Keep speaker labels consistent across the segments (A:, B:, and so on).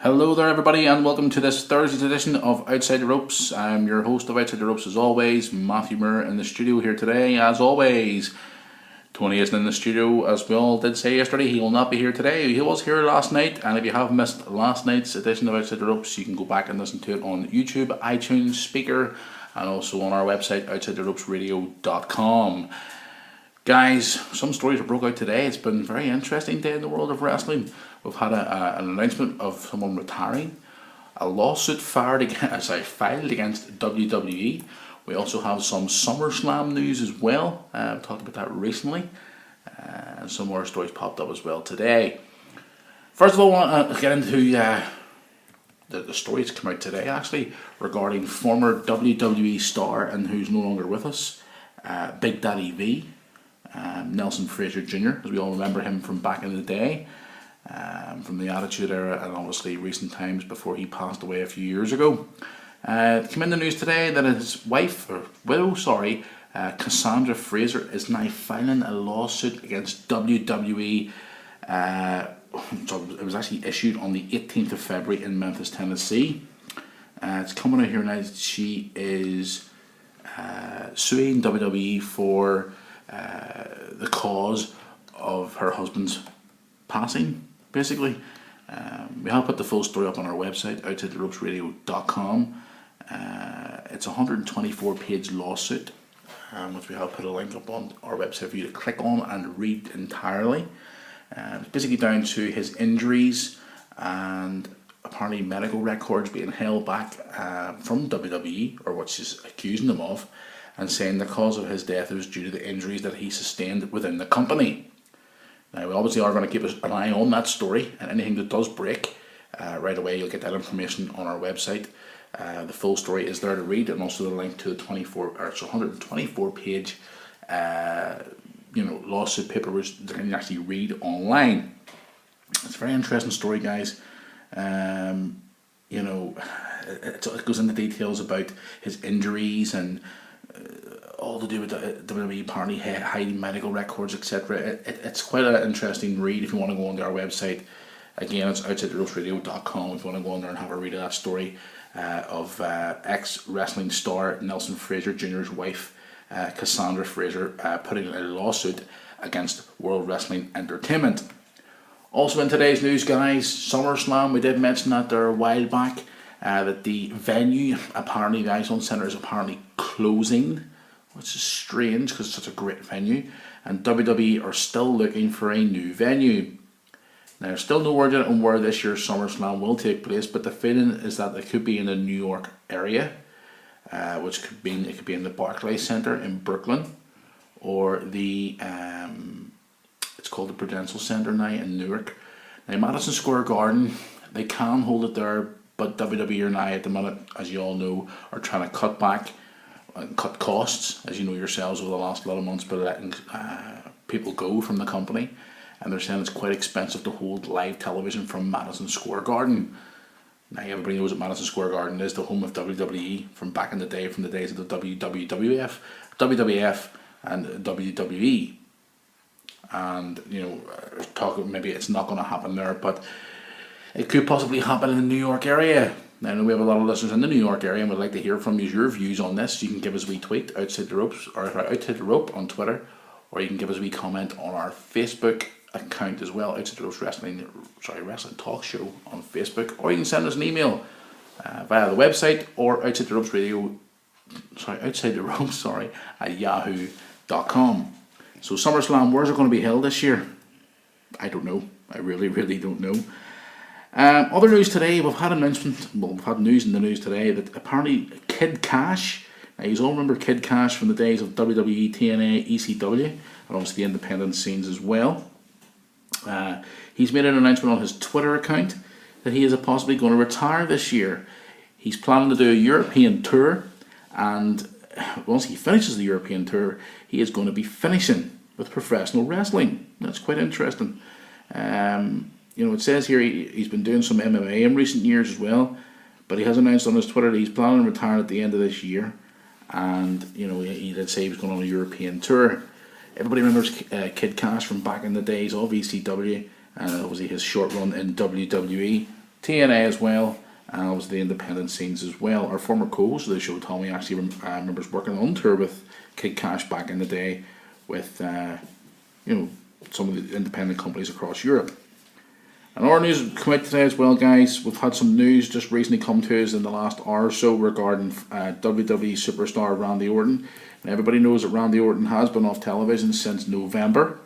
A: Hello there everybody and welcome to this Thursday's edition of Outside the Ropes. I'm your host of Outside the Ropes as always, Matthew Moore in the studio here today as always. Tony isn't in the studio as we all did say yesterday, he will not be here today. He was here last night, and if you have missed last night's edition of Outside the Ropes, you can go back and listen to it on YouTube, iTunes, Speaker, and also on our website OutsideTheRopesRadio.com. Guys, some stories have broke out today. It's been a very interesting day in the world of wrestling. We've had an announcement of someone retiring, a lawsuit filed against WWE. We also have some SummerSlam news as well. We talked about that recently, and some more stories popped up as well today. First of all, I want to get into the stories that come out today actually regarding former WWE star and who's no longer with us, Big Daddy V. Nelson Fraser Jr., as we all remember him from back in the day, from the Attitude Era and obviously recent times before he passed away a few years ago. It came in the news today that his widow, Cassandra Fraser, is now filing a lawsuit against WWE. So it was actually issued on the 18th of February in Memphis, Tennessee. It's coming out here now that she is suing WWE for the cause of her husband's passing, basically. We have put the full story up on our website, OutsideTheRopesRadio.com. It's a 124-page lawsuit, which we have put a link up on our website for you to click on and read entirely. It's basically down to his injuries and apparently medical records being held back from WWE, or what she's accusing them of, and saying the cause of his death was due to the injuries that he sustained within the company. Now, we obviously are going to keep an eye on that story, and anything that does break, right away you'll get that information on our website. The full story is there to read, and also the link to the 124-page lawsuit paper which you can actually read online. It's a very interesting story, guys. It goes into details about his injuries and all to do with WWE apparently hiding medical records, etc. It's quite an interesting read if you want to go onto our website. Again, it's OutsideTheRopesRadio.com if you want to go on there and have a read of that story of ex-wrestling star Nelson Fraser Jr.'s wife, Cassandra Fraser, putting a lawsuit against World Wrestling Entertainment. Also in today's news, guys, SummerSlam, we did mention that there a while back, that the venue, apparently the Ice Center, is apparently closing, which is strange because it's such a great venue, and WWE are still looking for a new venue. Now, there's still no word yet on where this year's SummerSlam will take place, but the feeling is that it could be in the New York area, which could be in the Barclays Center in Brooklyn, or the it's called the Prudential Center now in Newark. Now, Madison Square Garden, they can hold it there, but WWE are now at the minute, as you all know, are trying to cut back and cut costs, as you know yourselves, over the last lot of months, by letting people go from the company. And they're saying it's quite expensive to hold live television from Madison Square Garden. Now, everybody knows that Madison Square Garden is the home of WWE from back in the day, from the days of the WWF, and WWE. And, talking maybe it's not going to happen there, but it could possibly happen in the New York area. Now, I know we have a lot of listeners in the New York area and we'd like to hear from you, your views on this. You can give us a wee tweet, Outside the Ropes, or Outside the Rope on Twitter, or you can give us a wee comment on our Facebook account as well, Outside the Ropes Wrestling Talk Show on Facebook, or you can send us an email via the website or Outside the Ropes at yahoo.com. So SummerSlam, where's it going to be held this year? I don't know. I really don't know. Other news today, we've had news in the news today that apparently Kid Cash, now you all remember Kid Cash from the days of WWE TNA, ECW, and obviously the independent scenes as well. He's made an announcement on his Twitter account that he is possibly going to retire this year. He's planning to do a European tour, and once he finishes the European tour, he is going to be finishing with professional wrestling. That's quite interesting. It says here he's been doing some MMA in recent years as well, but he has announced on his Twitter that he's planning on retiring at the end of this year, and he did say he was going on a European tour. Everybody remembers Kid Cash from back in the days of ECW, and obviously his short run in WWE TNA as well, and obviously the independent scenes as well. Our former co-host of the show, Tommy, actually remembers working on tour with Kid Cash back in the day with some of the independent companies across Europe. And our news has come out today as well, guys. We've had some news just recently come to us in the last hour or so regarding WWE Superstar Randy Orton. And everybody knows that Randy Orton has been off television since November.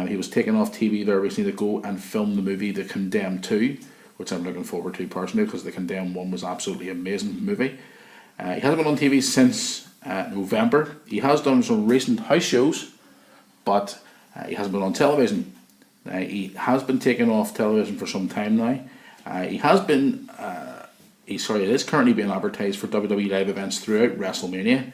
A: He was taken off TV there recently to go and film the movie The Condemned 2, which I'm looking forward to personally because The Condemned 1 was absolutely amazing movie. He hasn't been on TV since November. He has done some recent house shows, but he hasn't been on television. He has been taken off television for some time now. It is currently being advertised for WWE live events throughout WrestleMania.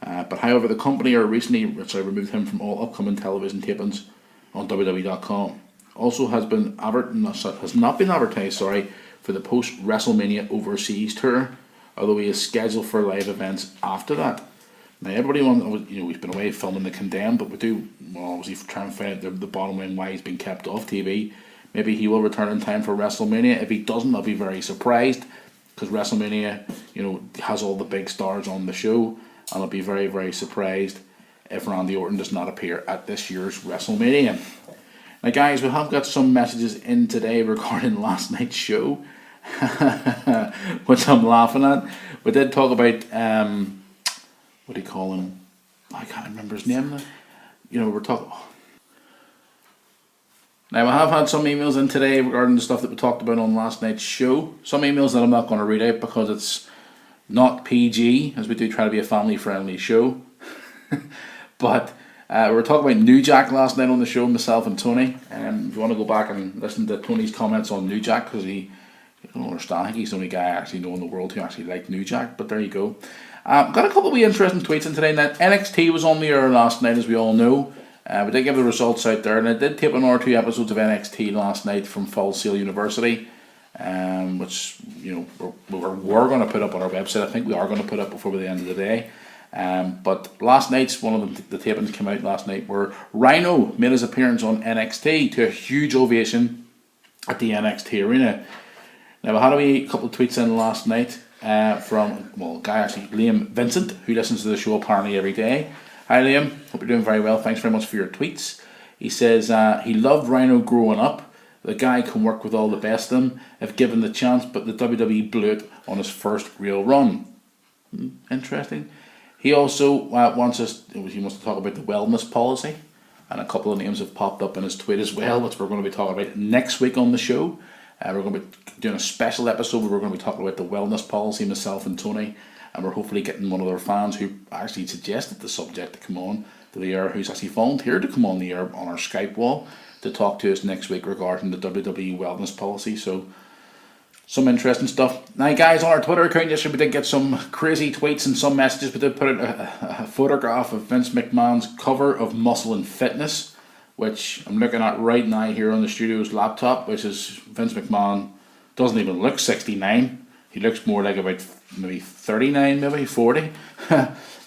A: But however, the company recently removed him from all upcoming television tapings on WWE.com. Also has not been advertised for the post WrestleMania overseas tour, although he is scheduled for live events after that. Now everybody wants, he's been away filming The Condemned, but we do obviously try and find out the bottom line why he's been kept off TV. Maybe he will return in time for WrestleMania. If he doesn't, I'll be very surprised, because WrestleMania, has all the big stars on the show, and I'll be very, very surprised if Randy Orton does not appear at this year's WrestleMania. Now, guys, we have got some messages in today regarding last night's show, which I'm laughing at. We did talk about what do you call him? I can't remember his name now. We're talking. Now, I have had some emails in today regarding the stuff that we talked about on last night's show. Some emails that I'm not going to read out because it's not PG, as we do try to be a family-friendly show. But we were talking about New Jack last night on the show, myself and Tony. If you want to go back and listen to Tony's comments on New Jack, because I don't understand, I think he's the only guy I actually know in the world who actually liked New Jack, but there you go. Got a couple of wee interesting tweets in today. Now, NXT was on the air last night, as we all know. We did give the results out there, and I did tape 1 or 2 episodes of NXT last night from Full Sail University, which we're going to put up on our website. I think we are going to put up before the end of the day. But last night's one of the tapings came out last night where Rhino made his appearance on NXT to a huge ovation at the NXT arena. Now, I had a couple of tweets in last night from a guy actually, Liam Vincent, who listens to the show apparently every day. Hi Liam, hope you're doing very well. Thanks very much for your tweets. He says he loved Rhino growing up. The guy can work with all the best of them if given the chance, but the WWE blew it on his first real run. Interesting. He also wants to talk about the wellness policy, and a couple of names have popped up in his tweet as well, which we're going to be talking about next week on the show. We're going to be doing a special episode where we're going to be talking about the wellness policy, myself and Tony, and we're hopefully getting one of our fans who actually suggested the subject to come on to the air, who's actually volunteered to come on the air on our Skype wall to talk to us next week regarding the WWE wellness policy. So, some interesting stuff. Now, guys, on our Twitter account yesterday, we did get some crazy tweets and some messages. We did put out a photograph of Vince McMahon's cover of Muscle and Fitness, which I'm looking at right now here on the studio's laptop, which is Vince McMahon doesn't even look 69. He looks more like about maybe 39, maybe 40.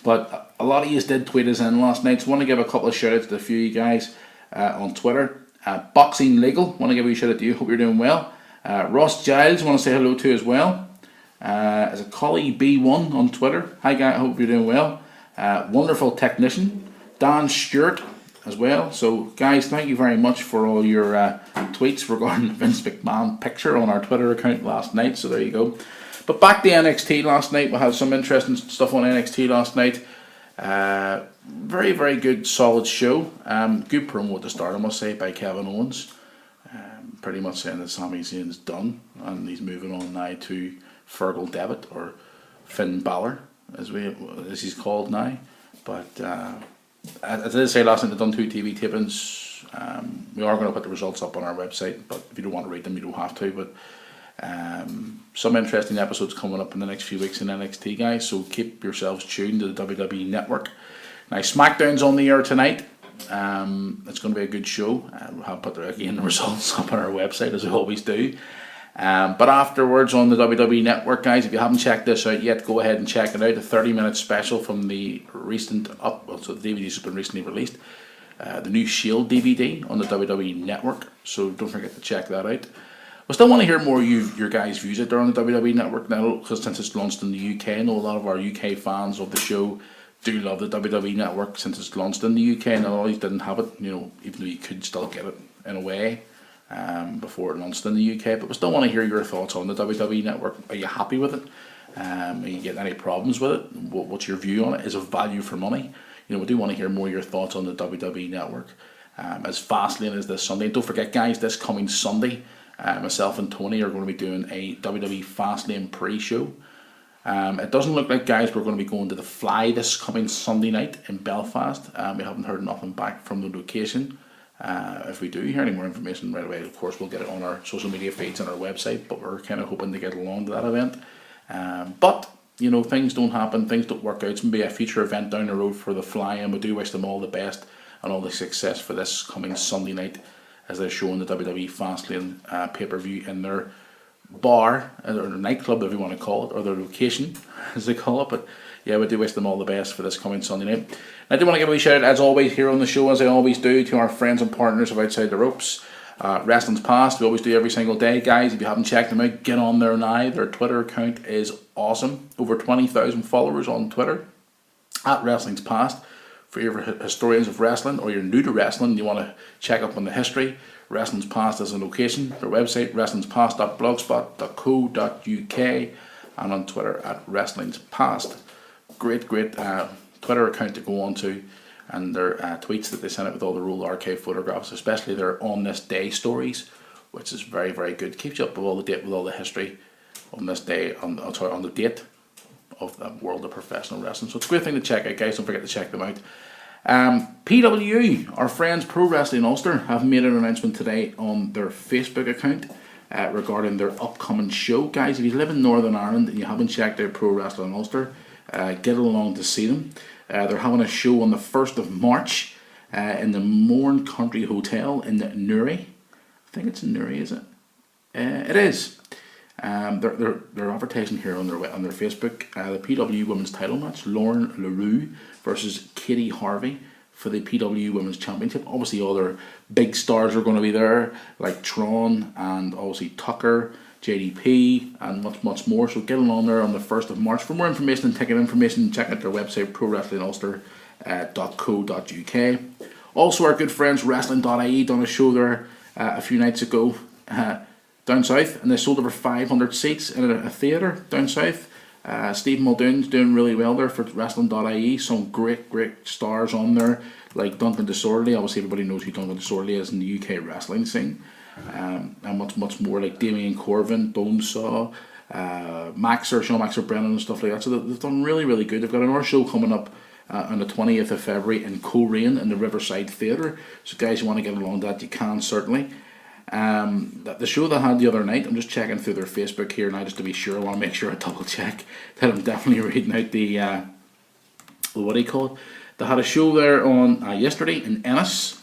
A: But a lot of you did tweet us in last night, so I want to give a couple of shout outs to a few of you guys on Twitter. Boxing Legal, want to give you a shout out to you. Hope you're doing well. Ross Giles, want to say hello to as well. As a Collie B1 on Twitter. Hi guys, hope you're doing well. Wonderful Technician, Dan Stewart as well. So guys, thank you very much for all your tweets regarding the Vince McMahon picture on our Twitter account last night. So there you go. But back to NXT last night. We had some interesting stuff on NXT last night. Very, very good, solid show. Good promo at the start, I must say, by Kevin Owens. Pretty much saying that Sami Zayn's done and he's moving on now to Fergal Devitt, or Finn Balor as he's called now. But as I did say last night, they've done 2 TV tapings. We are going to put the results up on our website, but if you don't want to read them, you don't have to. But some interesting episodes coming up in the next few weeks in NXT, guys, so keep yourselves tuned to the WWE Network. Now, SmackDown's on the air tonight. It's going to be a good show. We'll have put the results up on our website, as we always do. But afterwards on the WWE Network, guys, if you haven't checked this out yet, go ahead and check it out. A 30-minute special from the recent so the DVDs have been recently released. The new Shield DVD on the WWE Network, so don't forget to check that out. I still want to hear more your guys' views out there on the WWE Network now, because since it's launched in the UK, I know a lot of our UK fans of the show do love the WWE Network since it's launched in the UK, and I always didn't have it, even though you could still get it in a way before it launched in the UK. But we still want to hear your thoughts on the WWE Network. Are you happy with it? Are you getting any problems with it? What's your view on it? Is it value for money? We do want to hear more of your thoughts on the WWE Network. As Fastlane is this Sunday. Don't forget, guys, this coming Sunday, myself and Tony are going to be doing a WWE Fastlane pre-show. It doesn't look like, guys, we're going to be going to the Fly this coming Sunday night in Belfast. We haven't heard nothing back from the location. If we do hear any more information right away, of course, we'll get it on our social media feeds and our website, but we're kind of hoping to get along to that event. But things don't happen, things don't work out. It's going to be a future event down the road for the Fly, and we do wish them all the best and all the success for this coming Sunday night as they're showing the WWE Fastlane pay-per-view in their bar, or their nightclub, if you want to call it, or their location, as they call it. But yeah, we do wish them all the best for this coming Sunday night. And I do want to give a wee shout out, as always, here on the show, as I always do, to our friends and partners of Outside the Ropes. Wrestling's Past, we always do every single day, guys. If you haven't checked them out, get on there now. Their Twitter account is awesome. Over 20,000 followers on Twitter at Wrestling's Past. For your historians of wrestling, or you're new to wrestling, you want to check up on the history, Wrestling's Past is a location. Their website, wrestlingspast.blogspot.co.uk, and on Twitter at Wrestling's Past. Great Twitter account to go on to, and their tweets that they send out with all the Roll Archive photographs, especially their On This Day stories, which is very, very good. Keeps you up with all the history on this day, on the date of the world of professional wrestling. So it's a great thing to check out, guys. Don't forget to check them out. PW, our friends Pro Wrestling Ulster, have made an announcement today on their Facebook account regarding their upcoming show. Guys, if you live in Northern Ireland and you haven't checked out Pro Wrestling Ulster, get along to see them. They're having a show on the 1st of March in the Mourne Country Hotel in Newry. I think it's in Newry, is it? It is. They're advertising here on their Facebook the PW Women's Title match, Lauren LaRue versus Katie Harvey for the PW Women's Championship. Obviously, all their big stars are going to be there, like Tron and obviously Tucker, JDP, and much more. So get along there on the 1st of March. For more information and ticket information, check out their website, prowrestlingulster.co.uk. Also, our good friends Wrestling.ie done a show there a few nights ago down south, and they sold over 500 seats in a theatre down south. Steve Muldoon's doing really well there for Wrestling.ie. Some great stars on there, like Duncan Disorderly. Obviously, everybody knows who Duncan Disorderly is in the UK wrestling scene. And much more, like Damien Corvin, Bonesaw, Sean Maxer Brennan and stuff like that. So they've done really good. They've got another show coming up on the 20th of February in Coleraine in the Riverside Theatre. So guys, you want to get along to that, you can certainly. The show they had the other night, I'm just checking through their Facebook here now just to be sure. I want to make sure I double check that I'm definitely reading out the what do you call it? They had a show there on yesterday in Ennis,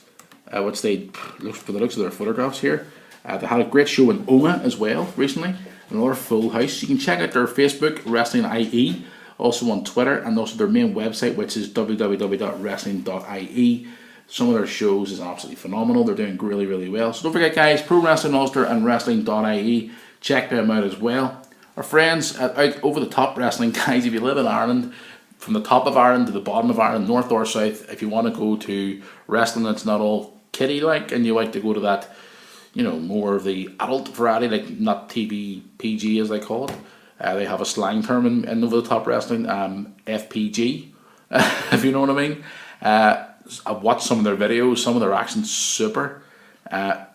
A: which they look for the looks of their photographs here. They had a great show in Oma as well recently, another full house. You can check out their Facebook, Wrestling IE, also on Twitter, and also their main website, which is www.wrestling.ie. Some of their shows is absolutely phenomenal. They're doing really well. So don't forget, guys, Pro Wrestling Ulster and Wrestling.ie. Check them out as well. Our friends at Over the Top Wrestling, guys, if you live in Ireland, from the top of Ireland to the bottom of Ireland, north or south, if you want to go to wrestling that's not all kiddie-like, and you like to go to that, more of the adult variety, like not TV PG as they call it. They have a slang term in Over the Top Wrestling, FPG, if you know what I mean. I've watched some of their videos, some of their action's super.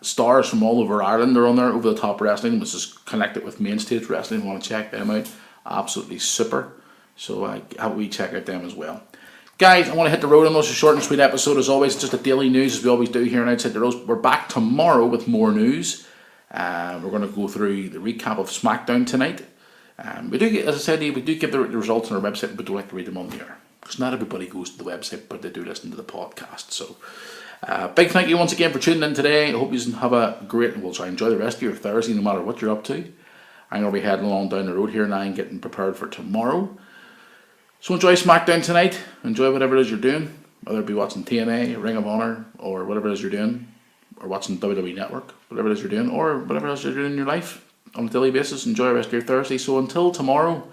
A: Stars from all over Ireland are on there, Over the Top Wrestling, which is connected with Main Stage Wrestling. If you want to check them out, absolutely super. So how we check out them as well. Guys, I want to hit the road on this. A short and sweet episode as always. It's just a daily news as we always do here on Outside the Ropes. We're back tomorrow with more news. We're going to go through the recap of SmackDown tonight. We do, as I said, we do give the results on our website, but don't like to read them on the air. Because not everybody goes to the website, but they do listen to the podcast. So, big thank you once again for tuning in today. I hope you have a great, enjoy the rest of your Thursday, no matter what you're up to. I'm going to be heading along down the road here now and getting prepared for tomorrow. So enjoy SmackDown tonight. Enjoy whatever it is you're doing, whether it be watching TNA, Ring of Honor, or whatever it is you're doing. or watching WWE Network, whatever it is you're doing, or whatever else you're doing in your life on a daily basis. Enjoy the rest of your Thursday. So until tomorrow,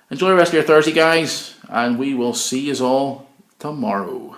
A: enjoy the rest of your Thursday, guys, and we will see you all tomorrow.